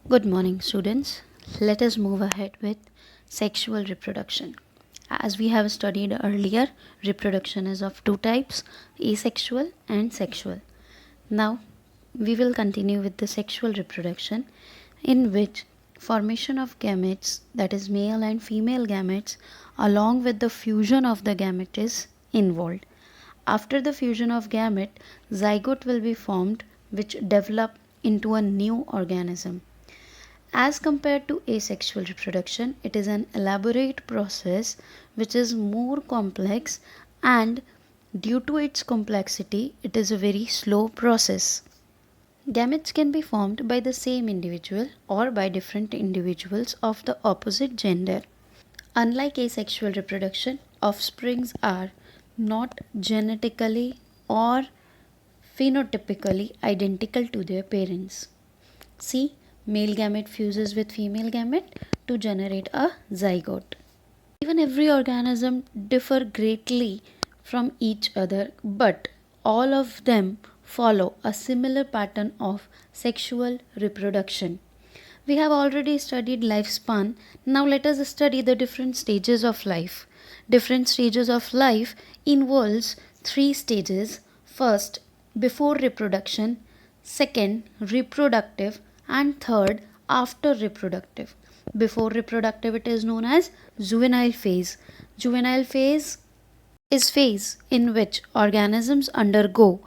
Good morning, students. Let us move ahead with sexual reproduction. As we have studied earlier, reproduction is of two types, asexual and sexual. Now, we will continue with the sexual reproduction, in which formation of gametes, that is male and female gametes, along with the fusion of the gamete is involved. After the fusion of gamete, zygote will be formed, which develop into a new organism. As compared to asexual reproduction, it is an elaborate process which is more complex, and due to its complexity, it is a very slow process. Gametes can be formed by the same individual or by different individuals of the opposite gender. Unlike asexual reproduction, offsprings are not genetically or phenotypically identical to their parents. See, male gamete fuses with female gamete to generate a zygote. Even every organism differ greatly from each other, but all of them follow a similar pattern of sexual reproduction. We have already studied lifespan. Now let us study the different stages of life. Different stages of life involves three stages. First, before reproduction, second, reproductive, and third, after reproductive. Before reproductive, it is known as juvenile phase. Juvenile phase is phase in which organisms undergo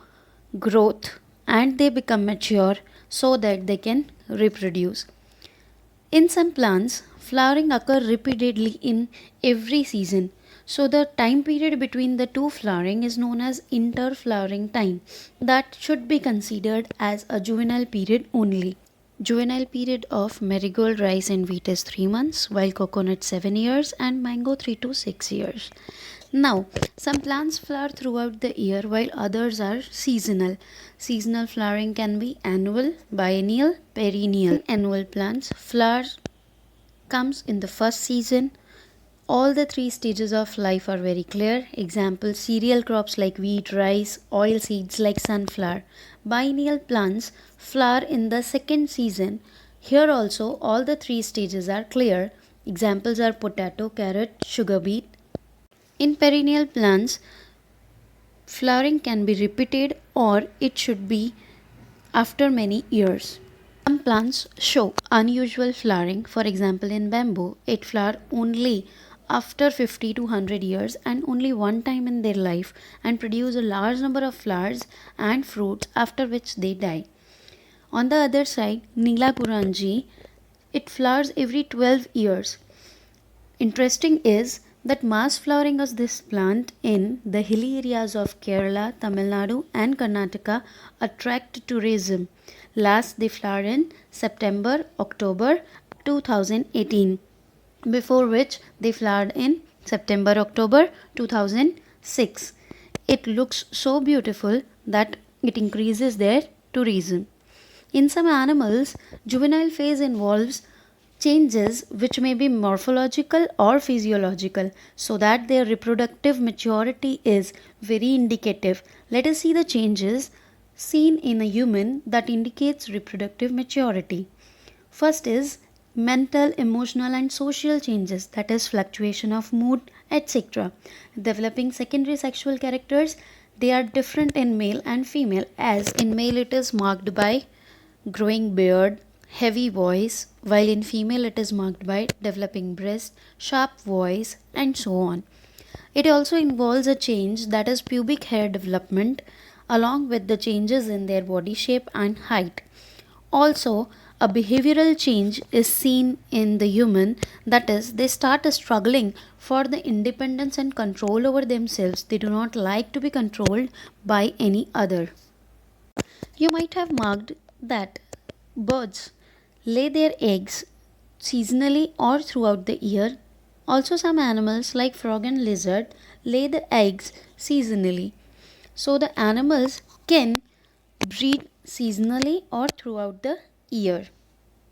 growth and they become mature so that they can reproduce. In some plants, flowering occurs repeatedly in every season. So the time period between the two flowering is known as interflowering time. That should be considered as a juvenile period only. Juvenile period of marigold, rice and wheat is 3 months, while coconut 7 years and mango 3 to 6 years. Now, some plants flower throughout the year while others are seasonal. Seasonal flowering can be annual, biennial, perennial. Annual plants, flower comes in the first season. All the three stages of life are very clear. Example, cereal crops like wheat, rice, oil seeds like sunflower. Biennial plants flower in the second season. Here also all the three stages are clear. Examples are potato, carrot, sugar beet. In perennial plants, flowering can be repeated or it should be after many years. Some plants show unusual flowering. For example, in bamboo, it flowers only after 50 to 100 years and only one time in their life, and produce a large number of flowers and fruits, after which they die. On the other side, Neela Kuranji, it flowers every 12 years. Interesting is that mass flowering of this plant in the hilly areas of Kerala, Tamil Nadu and Karnataka attract tourism. Last they flower in September, October 2018, before which they flowered in September, October 2006. It looks so beautiful that it increases their tourism. In some animals, juvenile phase involves changes which may be morphological or physiological, so that their reproductive maturity is very indicative. Let us see the changes seen in a human that indicates reproductive maturity. First is mental, emotional and social changes, that is fluctuation of mood, etc. Developing secondary sexual characters, they are different in male and female. As in male it is marked by growing beard, heavy voice, while in female it is marked by developing breast, sharp voice and so on. It also involves a change, that is pubic hair development, along with the changes in their body shape and height. Also, a behavioral change is seen in the human, that is, they start struggling for the independence and control over themselves. They do not like to be controlled by any other. You might have marked that birds lay their eggs seasonally or throughout the year. Also, some animals like frog and lizard lay the eggs seasonally. So, the animals can breed seasonally or throughout the year.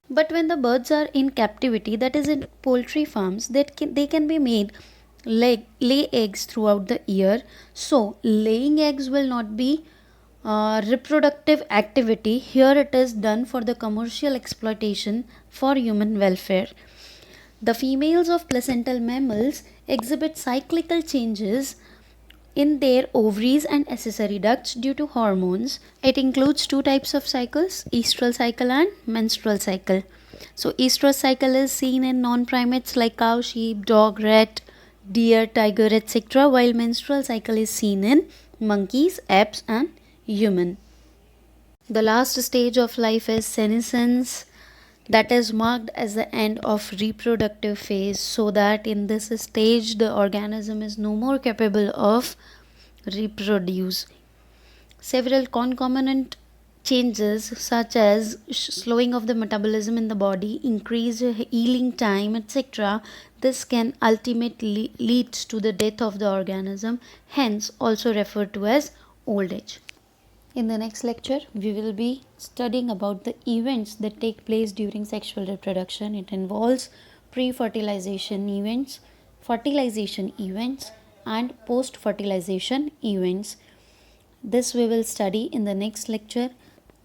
But when the birds are in captivity, that is in poultry farms, they can be made lay eggs throughout the year. So, laying eggs will not be reproductive activity. Here it is done for the commercial exploitation for human welfare. The females of placental mammals exhibit cyclical changes in their ovaries and accessory ducts due to hormones. It includes two types of cycles, estrous cycle and menstrual cycle. So estrous cycle is seen in non-primates like cow, sheep, dog, rat, deer, tiger, etc., while menstrual cycle is seen in monkeys, apes and human. The last stage of life is senescence, that is marked as the end of reproductive phase, so that in this stage the organism is no more capable of reproduce. Several concomitant changes such as slowing of the metabolism in the body, increased healing time, etc., this can ultimately lead to the death of the organism, hence also referred to as old age. In the next lecture, we will be studying about the events that take place during sexual reproduction. It involves pre-fertilization events, fertilization events, and post-fertilization events. This we will study in the next lecture.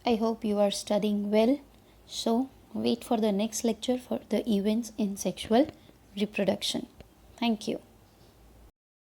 I hope you are studying well. So, wait for the next lecture for the events in sexual reproduction. Thank you.